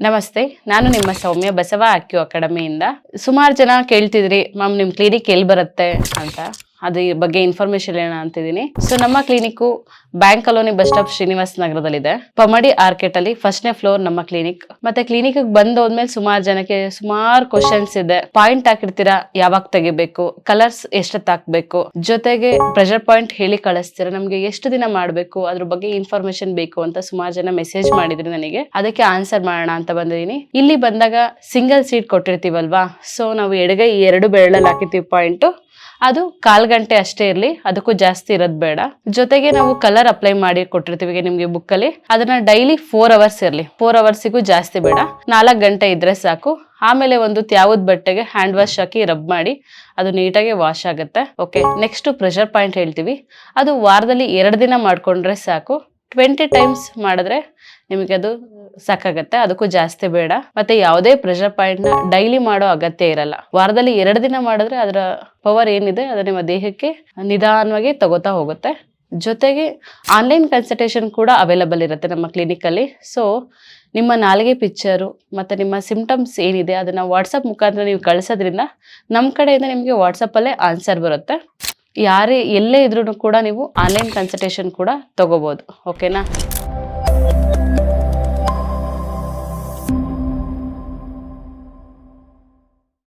ನಮಸ್ತೆ, ನಾನು ನಿಮ್ಮ ಸೌಮ್ಯ ಬಸವ ಆಕ್ಯೂ ಅಕಾಡೆಮಿಯಿಂದ. ಸುಮಾರು ಜನ ಕೇಳ್ತಿದ್ರಿ ಮ್ಯಾಮ್ ನಿಮ್ಮ ಕ್ಲಿನಿಕ್ ಎಲ್ಲಿ ಬರುತ್ತೆ ಅಂತ. ಅದ್ರ ಬಗ್ಗೆ ಇನ್ಫಾರ್ಮೇಶನ್ ಹೇಳೋಣ ಅಂತಿದ್ದೀನಿ. ಸೊ ನಮ್ಮ clinic bank colony bus stop Srinivasa ನಗರದಲ್ಲಿದೆ. ಪಮಡಿ ಆರ್ಕೆಟ್ ಅಲ್ಲಿ 1ನೇ ಫ್ಲೋರ್ ನಮ್ಮ ಕ್ಲಿನಿಕ್. ಮತ್ತೆ ಕ್ಲಿನಿಕ್ ಬಂದೋದ್ಮೇಲೆ ಸುಮಾರು ಜನಕ್ಕೆ ಸುಮಾರು ಕ್ವಶನ್ಸ್ ಇದೆ. ಪಾಯಿಂಟ್ ಹಾಕಿರ್ತೀರಾ, ಯಾವಾಗ ತೆಗಿಬೇಕು, ಕಲರ್ಸ್ ಎಷ್ಟೊತ್ತು ಹಾಕ್ಬೇಕು, ಜೊತೆಗೆ ಪ್ರೆಷರ್ ಪಾಯಿಂಟ್ ಹೇಳಿ ಕಳಿಸ್ತೀರಾ, ನಮ್ಗೆ ಎಷ್ಟು ದಿನ ಮಾಡ್ಬೇಕು, ಅದ್ರ ಬಗ್ಗೆ ಇನ್ಫಾರ್ಮೇಶನ್ ಬೇಕು ಅಂತ ಸುಮಾರು ಜನ ಮೆಸೇಜ್ ಮಾಡಿದ್ರಿ ನನಗೆ. ಅದಕ್ಕೆ ಆನ್ಸರ್ ಮಾಡೋಣ ಅಂತ ಬಂದಿದ್ದೀನಿ. ಇಲ್ಲಿ ಬಂದಾಗ ಸಿಂಗಲ್ ಸೀಟ್ ಕೊಟ್ಟಿರ್ತೀವಲ್ವಾ, ಸೊ ನಾವು ಎಡಗೈ 2 ಬೆರಳಲ್ಲಿ ಹಾಕಿರ್ತೀವಿ ಪಾಯಿಂಟ್. ಅದು 1/4 ಗಂಟೆ ಅಷ್ಟೇ ಇರ್ಲಿ, ಅದಕ್ಕೂ ಜಾಸ್ತಿ ಇರೋದ್ ಬೇಡ. ಜೊತೆಗೆ ನಾವು ಕಲರ್ ಅಪ್ಲೈ ಮಾಡಿ ಕೊಟ್ಟಿರ್ತೀವಿ ನಿಮ್ಗೆ ಬುಕ್ ಅಲ್ಲಿ. ಅದನ್ನ ಡೈಲಿ 4 ಅವರ್ಸ್ ಇರ್ಲಿ, 4 ಅವರ್ಸಿಗೂ ಜಾಸ್ತಿ ಬೇಡ, 4 ಗಂಟೆ ಇದ್ರೆ ಸಾಕು. ಆಮೇಲೆ ಒಂದು ತ್ಯಾವದ್ ಬಟ್ಟೆಗೆ ಹ್ಯಾಂಡ್ ವಾಶ್ ಹಾಕಿ ರಬ್ ಮಾಡಿ ಅದು ನೀಟಾಗಿ ವಾಶ್ ಆಗುತ್ತೆ. ಓಕೆ, ನೆಕ್ಸ್ಟ್ ಪ್ರೆಷರ್ ಪಾಯಿಂಟ್ ಹೇಳ್ತೀವಿ. ಅದು ವಾರದಲ್ಲಿ 2 ದಿನ ಮಾಡ್ಕೊಂಡ್ರೆ ಸಾಕು. 20 ಟೈಮ್ಸ್ ಮಾಡಿದ್ರೆ ನಿಮಗೆ ಅದು ಸಾಕಾಗತ್ತೆ, ಅದಕ್ಕೂ ಜಾಸ್ತಿ ಬೇಡ. ಮತ್ತೆ ಯಾವುದೇ ಪ್ರೆಷರ್ ಪಾಯಿಂಟ್ ನ ಡೈಲಿ ಮಾಡೋ ಅಗತ್ಯ ಇರಲ್ಲ. ವಾರದಲ್ಲಿ 2 ದಿನ ಮಾಡಿದ್ರೆ ಅದರ ಪವರ್ ಏನಿದೆ ಅದು ನಿಮ್ಮ ದೇಹಕ್ಕೆ ನಿಧಾನವಾಗಿ ತಗೋತಾ ಹೋಗುತ್ತೆ. ಜೊತೆಗೆ ಆನ್ಲೈನ್ ಕನ್ಸಲ್ಟೇಷನ್ ಕೂಡ ಅವೈಲಬಲ್ ಇರುತ್ತೆ ನಮ್ಮ ಕ್ಲಿನಿಕ್ ಅಲ್ಲಿ. ಸೊ ನಿಮ್ಮ ನಾಲಿಗೆ ಪಿಕ್ಚರು ಮತ್ತೆ ನಿಮ್ಮ ಸಿಂಪ್ಟಮ್ಸ್ ಏನಿದೆ ಅದನ್ನ ವಾಟ್ಸಪ್ ಮುಖಾಂತರ ನೀವು ಕಳಿಸೋದ್ರಿಂದ ನಮ್ಮ ಕಡೆಯಿಂದ ನಿಮಗೆ ವಾಟ್ಸಪ್ ಅಲ್ಲೇ ಆನ್ಸರ್ ಬರುತ್ತೆ. ಯಾರೇ ಎಲ್ಲೇ ಇದ್ರೂ ಕೂಡ ನೀವು ಆನ್ಲೈನ್ ಕನ್ಸಲ್ಟೇಷನ್ ಕೂಡ ತಗೋಬಹುದು. ಓಕೆನಾ?